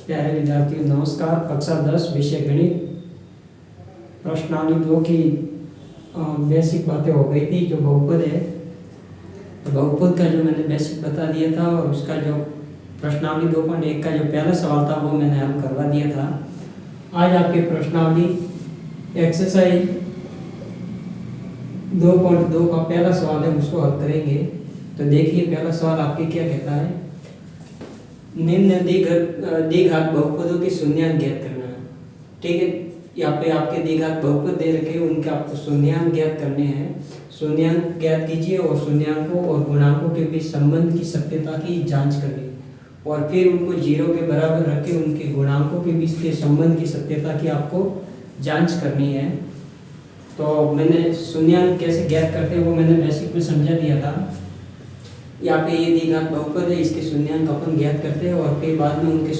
प्यारे विद्यार्थियों नमस्कार। कक्षा 10 विषय गणित प्रश्नावली 2 की बेसिक बातें हो गई थी। जो बहुपद है तो बहुपद का जो मैंने बेसिक बता दिया था और उसका जो प्रश्नावली 2.1 का जो पहला सवाल था वो मैंने हल करवा दिया था। आज आपके प्रश्नावली एक्सरसाइज 2.2 का पहला सवाल है, उसको हल करेंगे। तो देखिए पहला सवाल आपके क्या कहता है, निम्न द्विघात बहुपदों की शून्यांक ज्ञात करना है। ठीक है, यहाँ पे आपके द्विघात बहुपद दे रखे हैं, उनके आपको शून्यांक ज्ञात करने हैं। शून्यांक ज्ञात कीजिए और शून्यांकों और गुणांकों के बीच संबंध की सत्यता की जांच करिए और फिर उनको 0 के बराबर रख के उनके गुणांकों के बीच के संबंध की सत्यता की आपको जांच करनी है। तो मैंने शून्यांक कैसे ज्ञात करते हैं वो मैंने बेसिक में समझा दिया था। यहाँ पे ये द्विघात बहुपद है, इसके शून्यांक अपन ज्ञात करते हैं और फिर बाद में उनके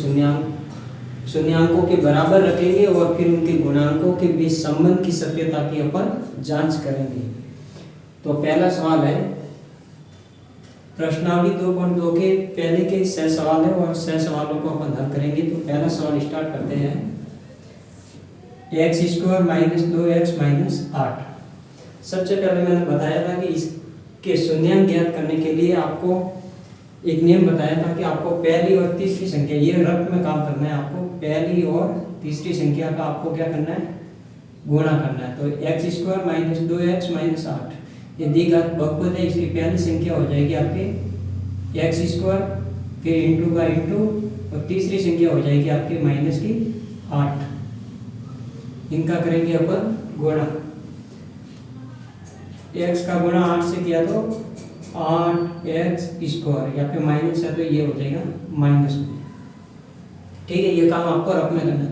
शून्यांकों के बराबर रखेंगे और फिर उनके गुणांकों के बीच संबंध की सत्यता की अपन जांच करेंगे। तो पहला सवाल है, प्रश्नावली 2.2 के पहले के 6 सवाल है और 6 सवालों को अपन हल करेंगे। तो पहला सवाल स्टार्ट करते हैं। x² - 2x - 8। सबसे पहले मैंने बताया था कि इसके शून्यांक ज्ञात करने के लिए आपको एक नियम बताया था कि आपको पहली और तीसरी संख्या, ये रफ में काम करना है। आपको पहली और तीसरी संख्या का आपको क्या करना है, गुणा करना है। तो x² - 2x - 8 ये द्विघात बहुपद है, इसकी पहली संख्या हो जाएगी आपके x², फिर इंटू का इंटू और तीसरी संख्या हो जाएगी आपके माइनस की 8। इनका करेंगे अपन गुणा। x का गुणा 8 से किया तो 8x², यहाँ पे माइनस है तो ये हो जाएगा -2। ठीक है, ये काम आपको रफ में करना है।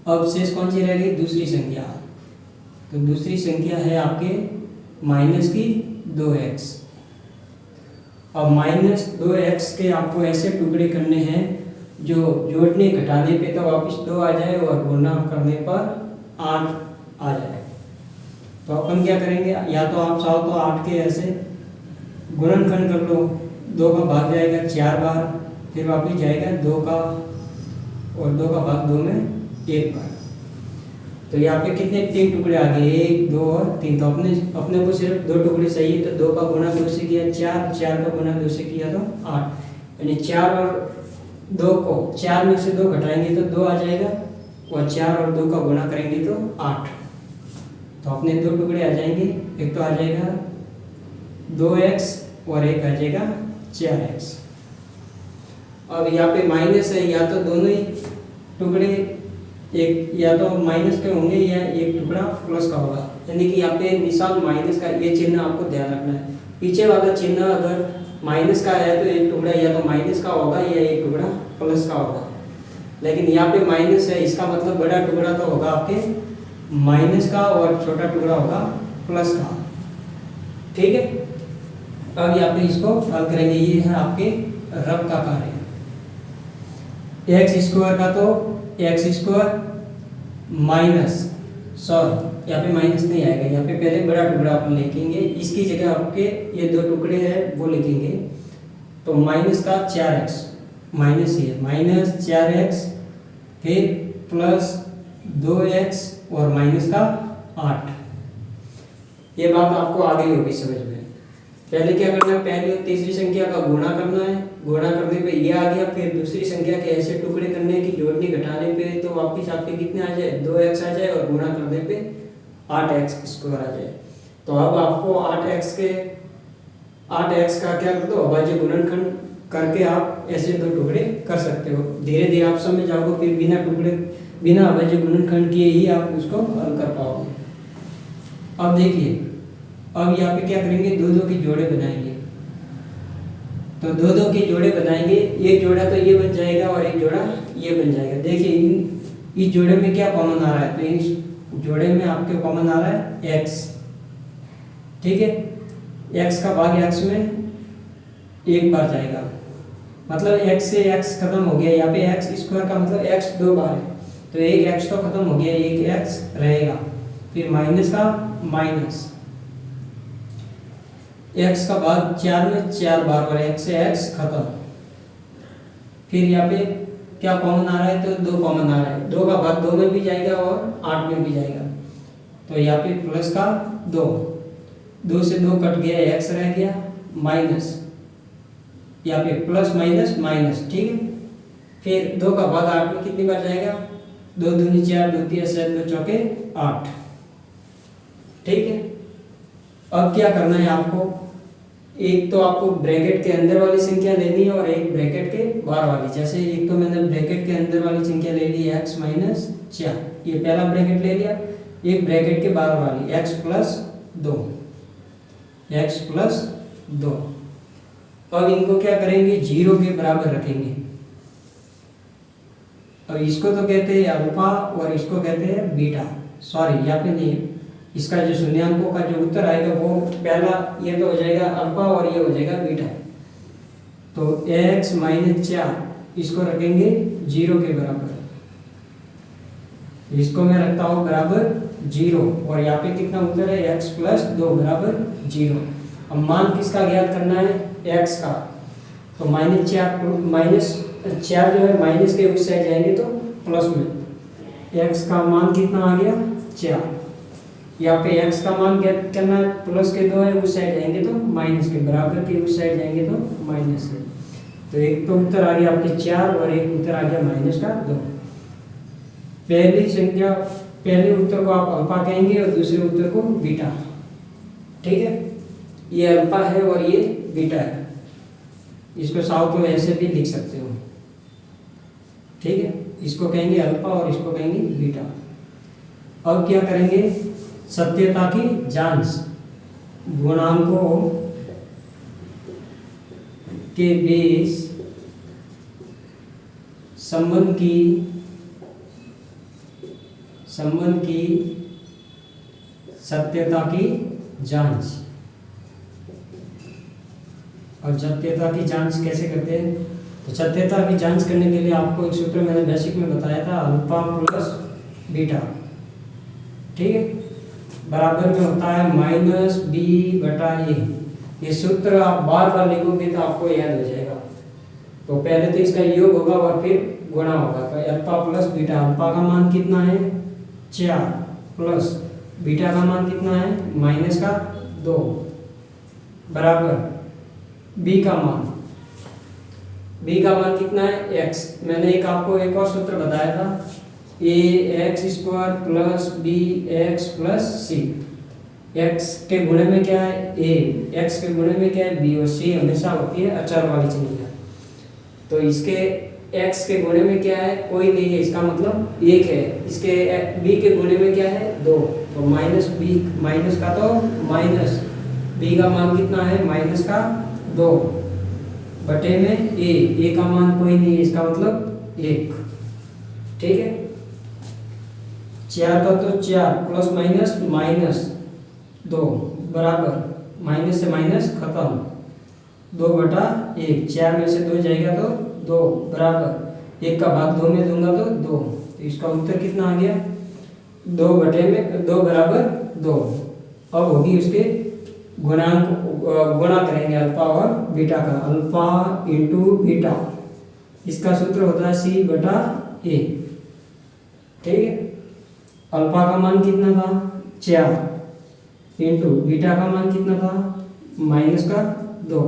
अब शेष कौन सी रहेगी, दूसरी संख्या। तो दूसरी संख्या है आपके -2x। अब -2x के आपको ऐसे टुकड़े करने हैं जो जोड़ने घटाने पे तो वापस 2 आ जाए और गुणा करने पर 8 आ जाए। तो अपन क्या करेंगे, या तो आप चाहो तो 8 के ऐसे गुणनखंड कर लो, 2 का भाग जाएगा 4 बार, फिर वापस जाएगा 2 का और 2 का भाग 2 में 1 बार। तो यहाँ पे कितने 3 टुकड़े आ गए, 1 2 और 3। तो अपने को सिर्फ 2 टुकड़े चाहिए। तो 2 का गुणा 2 से किया 4, 4 का गुणा 2 से किया तो 8। यानी 4 और 2 को 4 में से 2 घटाएंगे तो 2 आ जाएगा और 4 और 2 का गुणा करेंगे तो 8। तो अपने 2 टुकड़े आ जाएंगे, एक तो आ जाएगा 2x और एक आ जाएगा 4x। अब यहाँ पे माइनस है, या तो दोनों ही टुकड़े एक या तो माइनस के होंगे या एक टुकड़ा प्लस का होगा। यानी कि यहाँ पे निशान माइनस का, ये चिन्ह आपको ध्यान रखना है। पीछे वाला चिन्ह अगर माइनस का है तो एक टुकड़ा या तो माइनस का होगा या एक टुकड़ा प्लस का होगा। लेकिन यहाँ पे माइनस है, इसका मतलब बड़ा टुकड़ा तो होगा आपके माइनस का और छोटा टुकड़ा होगा प्लस का। ठीक है, अब यहाँ पे इसको हल करेंगे। ये है आपके रब का कार्य। x² का तो x² माइनस, सॉरी यहाँ पे माइनस नहीं आएगा, यहाँ पे पहले बड़ा टुकड़ा अपन लिखेंगे, इसकी जगह आपके ये 2 टुकड़े हैं वो लिखेंगे। तो माइनस का 4x, माइनस ही है -4x, फिर प्लस 2x और माइनस का 8। ये बात आपको आ गई होगी समझ में। पहले क्या करना है, पहली और तीसरी संख्या का गुणा करना है। गुणा करने पे ये आ गया, फिर दूसरी संख्या के ऐसे टुकड़े करने हैं कि जोड़ने घटाने पे तो वापस आपके कितने आ जाए, 2x आ जाए और गुणा करने पे 8x² आ जाए। तो अब आपको 8x का क्या कर दो, अभाज्य गुणनखंड करके आप ऐसे 2 टुकड़े कर सकते हो। धीरे धीरे आप समझ जाओगे, फिर बिना अभाज्य गुणनखंड किए ही आप उसको हल कर पाओगे। अब देखिए, अब यहाँ पे क्या करेंगे, 2 के जोड़े बनाएंगे। तो 2 के जोड़े बनाएंगे, एक जोड़ा तो ये बन जाएगा और एक जोड़ा ये बन जाएगा। देखिए इस जोड़े में क्या कॉमन आ रहा है, तो इस जोड़े में आपके कॉमन आ रहा है x। ठीक है, x का भाग x में एक बार जाएगा, मतलब x से x खत्म हो गया। यहाँ पे x² का मतलब x 2 बार है, तो एक x तो खत्म हो गया, एक x रहेगा। फिर माइनस का माइनस, x का भाग 4 में 4 बार और x से x खत्म। फिर यहाँ पे क्या कॉमन आ रहा है, तो 2 कॉमन आ रहा है। 2 का भाग 2 में भी जाएगा और 8 में भी जाएगा, तो यहाँ पे प्लस का 2, 2 से 2 कट गया, x रह गया, माइनस, यहाँ पे प्लस माइनस माइनस, ठीक है। फिर 2 का भाग 8 में कितनी बार जाएगा, 2 दूनी 4, 2 तिया 7, 2 चौके 8, ठीक है। अब क्या करना है आपको, एक तो आपको ब्रैकेट के अंदर वाली संख्या लेनी है और एक ब्रैकेट के बाहर वाली। जैसे एक तो मैंने ब्रैकेट के अंदर वाली संख्या ले ली x माइनस 4, ये पहला ब्रैकेट ले लिया। एक ब्रैकेट के बाहर वाली x प्लस 2, x प्लस 2। अब इनको क्या करेंगे, 0 के बराबर रखेंगे। अब इसको तो कहते हैं अल्फा और इसको कहते हैं बीटा, सॉरी यहाँ पे नहीं, इसका जो शून्यांकों का जो उत्तर आएगा वो पहला ये तो हो जाएगा अल्फा और ये हो जाएगा बीटा। तो x माइनस 4 इसको रखेंगे 0 के बराबर, इसको मैं रखता हूँ बराबर 0, और यहाँ पे कितना उत्तर है, x प्लस 2 बराबर 0। अब मान किसका ज्ञात करना है, x का। तो माइनस 4 जो है माइनस के उस साइड जाएंगे तो प्लस में, x का मान कितना आ गया 4। यहाँ पे x का मान ज्ञात करना है, प्लस के 2 है उस साइड जाएंगे तो माइनस के, बराबर के उस साइड जाएंगे तो माइनस के। तो एक तो उत्तर आ गया आपके 4 और एक उत्तर आ गया माइनस का 2। पहली संख्या, पहले उत्तर को आप अल्फा कहेंगे और दूसरे उत्तर को बीटा, ठीक है। ये अल्फा है और ये बीटा है, इसको साउथ में ऐसे भी लिख सकते हो, ठीक है। इसको कहेंगे अल्फा और इसको कहेंगे बीटा। अब क्या करेंगे, सत्यता की जांच, गुणांकों के बीच संबंध की सत्यता की जांच। और सत्यता की जांच कैसे करते हैं, तो सत्यता की जांच करने के लिए आपको एक सूत्र मैंने बेसिक में बताया था, अल्फा प्लस बीटा, ठीक है, बराबर में होता है माइनस बी बटा ए। ये सूत्र आप बार बार लिखोगे तो आपको याद हो जाएगा। तो पहले तो इसका योग होगा और फिर गुणा होगा, तो अल्फा प्लस बीटा, अल्फा का मान कितना है 4 प्लस बीटा का मान कितना है माइनस का 2 बराबर बी का मान, बी का मान कितना है x। मैंने आपको एक और सूत्र बताया था, a x square plus b x plus c. x के गुणे में क्या है a, x के गुणे में क्या है b, और c हमेशा होती है अचर वाली संख्या। तो इसके x के गुणे में क्या है, कोई नहीं है, इसका मतलब 1 है। इसके b के गुणे में क्या है 2, तो माइनस b, माइनस का तो माइनस, b का मान कितना है माइनस का 2 बटे में a का मान कोई नहीं है, इसका मतलब 1, ठीक है। 4 का तो 4 प्लस माइनस माइनस 2 बराबर माइनस से माइनस खत्म, 2 बटा 1, 4 में से 2 जाएगा तो 2 बराबर 1 का भाग 2 में दूंगा तो 2। तो इसका उत्तर कितना आ गया 2 बटे में 2 बराबर 2। अब होगी उसके गुणांक, गुणा करेंगे अल्फा और बीटा का, अल्फा इंटू बीटा, इसका सूत्र होता है सी बटा ए, ठीक है। अल्फा का मान कितना था 4 इंटू बीटा का मान कितना था माइनस का 2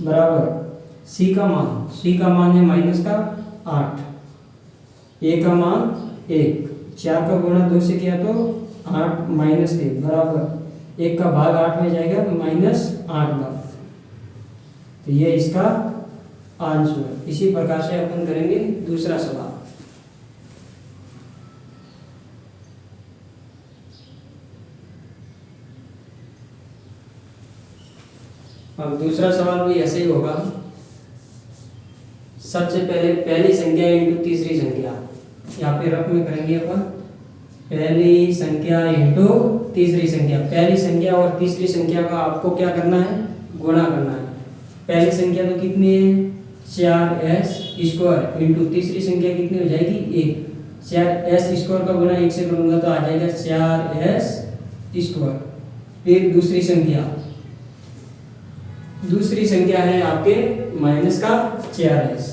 बराबर सी का मान है माइनस का 8, ए का मान 1, 4 का गुणा 2 से किया तो 8 माइनस 1 बराबर 1 का भाग 8 में जाएगा माइनस 8 बार। तो ये इसका आंसर। इसी प्रकार से अपन करेंगे दूसरा सवाल। अब दूसरा सवाल भी ऐसे ही होगा। सबसे पहले पहली संख्या इंटू तीसरी संख्या, यहाँ पे रफ में करेंगे अपन, पहली संख्या इंटू तीसरी संख्या। पहली संख्या और तीसरी संख्या का आपको क्या करना है गुणा करना है। पहली संख्या तो कितनी है 4s स्क्वायर इंटू तीसरी संख्या कितनी हो जाएगी 1, 4s स्क्वायर का गुणा 1 से करूंगा तो आ जाएगा 4s स्क्वायर। फिर दूसरी संख्या है आपके माइनस का 4s,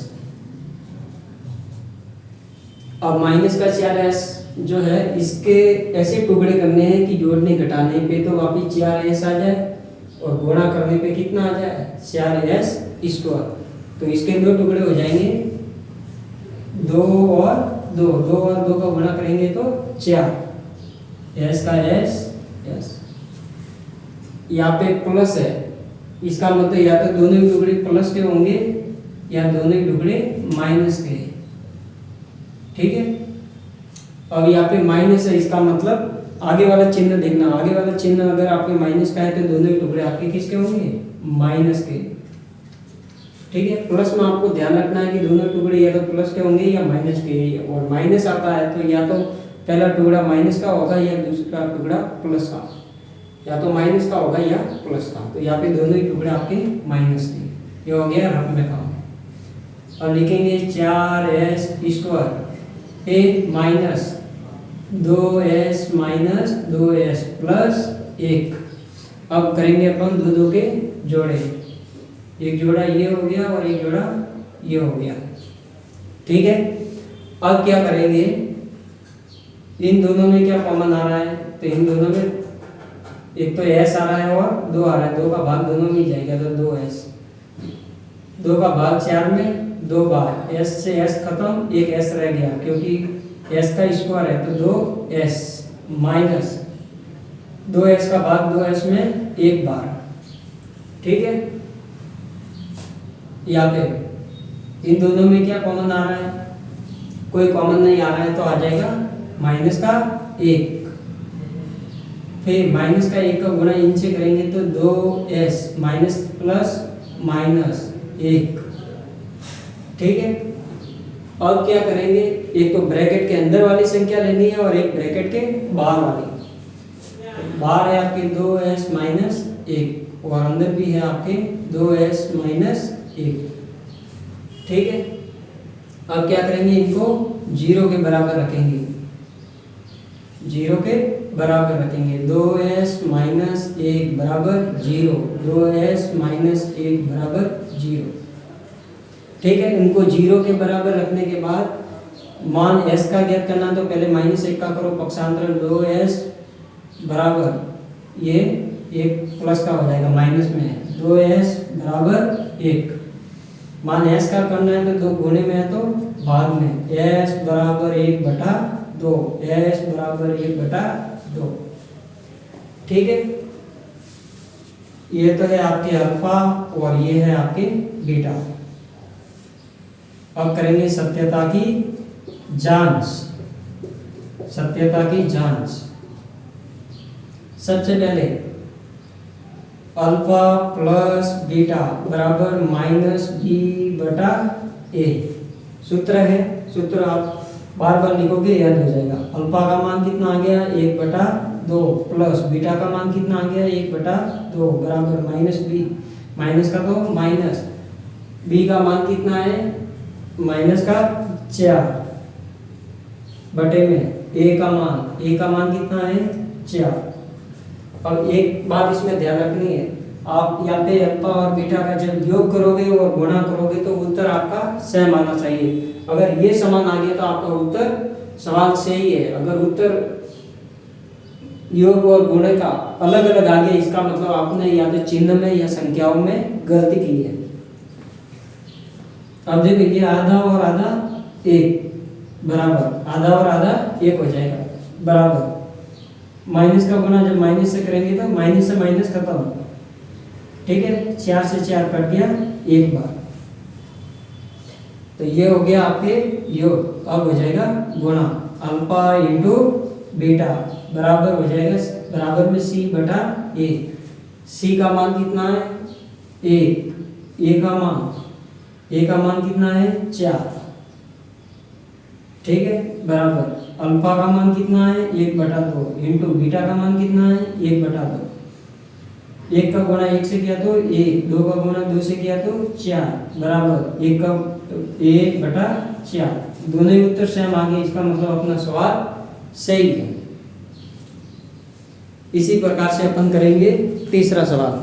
अब माइनस का 4s जो है इसके ऐसे टुकड़े करने हैं कि जोड़ने घटाने पे तो वापिस 4s आ जाए और गुणा करने पे कितना आ जाए 4s स्क्वायर। तो इसके दो टुकड़े हो जाएंगे 2 और 2, 2 और 2 का गुणा करेंगे तो 4, s का s, यहाँ पे प्लस है, इसका मतलब या तो दोनों ही टुकड़े प्लस के होंगे या दोनों ही टुकड़े माइनस के। ठीक है, अब यहाँ पे माइनस है, इसका मतलब आगे वाला चिन्ह देखना, आगे वाला चिन्ह अगर आपके माइनस का है तो दोनों ही टुकड़े आपके किसके होंगे माइनस के। ठीक है, प्लस में आपको ध्यान रखना है कि दोनों टुकड़े या तो प्लस के होंगे या माइनस के, और माइनस आता है तो या तो पहला टुकड़ा माइनस का होगा या दूसरा टुकड़ा प्लस का, या तो माइनस का होगा या प्लस का। तो यहाँ पे दोनों ही टुकड़े आपके माइनस के। ये हो गया रफ में काम। अब लिखेंगे 4s square a minus 2s minus 2s plus 1। अब करेंगे अपन दो के जोड़े, एक जोड़ा ये हो गया और एक जोड़ा ये हो गया। ठीक है, अब क्या करेंगे, इन दोनों में क्या कॉमन आ रहा है, तो इन दोनों में एक तो s आ रहा है और 2 आ रहा है, 2 का भाग दोनों में ही जाएगा तो 2s, 2 का भाग 4 में 2 बार, s से s खत्म, एक s रह गया क्योंकि s का स्क्वायर है तो 2s माइनस 2s का भाग 2s में एक बार। ठीक है, यहाँ पे इन दोनों में क्या कॉमन आ रहा है, कोई कॉमन नहीं आ रहा है तो आ जाएगा माइनस का 1, फिर माइनस का 1 का गुणा इनसे करेंगे तो 2s माइनस प्लस माइनस 1। ठीक है, अब क्या करेंगे, एक तो ब्रैकेट के अंदर वाली संख्या लेनी है और एक ब्रैकेट के बाहर वाली। बाहर है आपके 2s माइनस 1 और अंदर भी है आपके 2s माइनस 1। ठीक है, अब क्या करेंगे, इनको 0 के बराबर रखेंगे, 0 के बराबर रखेंगे। 2s माइनस 1 बराबर 0, 2s माइनस 1 बराबर 0। ठीक है, इनको 0 के बराबर रखने के बाद मान s का ज्ञात करना, तो पहले माइनस 1 का करो पक्षांतर, 2s बराबर ये एक प्लस का हो जाएगा, माइनस में है 2s बराबर 1। मान s का करना है तो 2 गुणे में है तो भाग में, s बराबर 1/2, s बराबर 1/2। ठीक है, ये तो है आपके अल्फा और ये है आपके बीटा। अब करेंगे सत्यता की जांच, सत्यता की जांच। सबसे पहले अल्फा प्लस बीटा बराबर माइनस b/a सूत्र है, सूत्र आप बार बार लिखोगे याद हो जाएगा। अल्फा का मान कितना आ गया 1/2 प्लस बीटा का मान कितना आ गया 1/2 बराबर माइनस b, माइनस का तो माइनस, b का मान कितना है माइनस का 4 बटे में a का मान कितना है 4। अब एक बात इसमें ध्यान रखनी है, आप यहाँ पे अल्फा और बीटा का जब योग करोगे और गुणा करोगे तो उत्तर आपका सेम आना चाहिए। अगर ये समान आ गया तो आपका उत्तर सवाल सही है। अगर उत्तर योग और गुणे का अलग अलग आ गया, इसका मतलब आपने या तो चिन्ह में या संख्याओं में गलती की है। अब देखिए ये आधा और आधा 1 बराबर, आधा और आधा 1 हो जाएगा बराबर, माइनस का गुणा जब माइनस से करेंगे तो माइनस से माइनस खत्म। ठीक है, 4 से 4 कट गया एक बार, तो ये हो गया आपके योग। अब हो जाएगा गुणा, अल्फा इंटू बीटा बराबर हो जाएगा बराबर में c/a। c का मान कितना है 1, a का मान कितना है 4। ठीक है, बराबर अल्फा का मान कितना है 1/2 इंटू बीटा का मान कितना है 1/2। 1 का गुणा 1 से किया तो 1, 2 का गुणा 2 से किया तो 4 बराबर 1 का 1/4। दोनों ही उत्तर सेम आ गए, इसका मतलब अपना सवाल सही है। इसी प्रकार से अपन करेंगे तीसरा सवाल।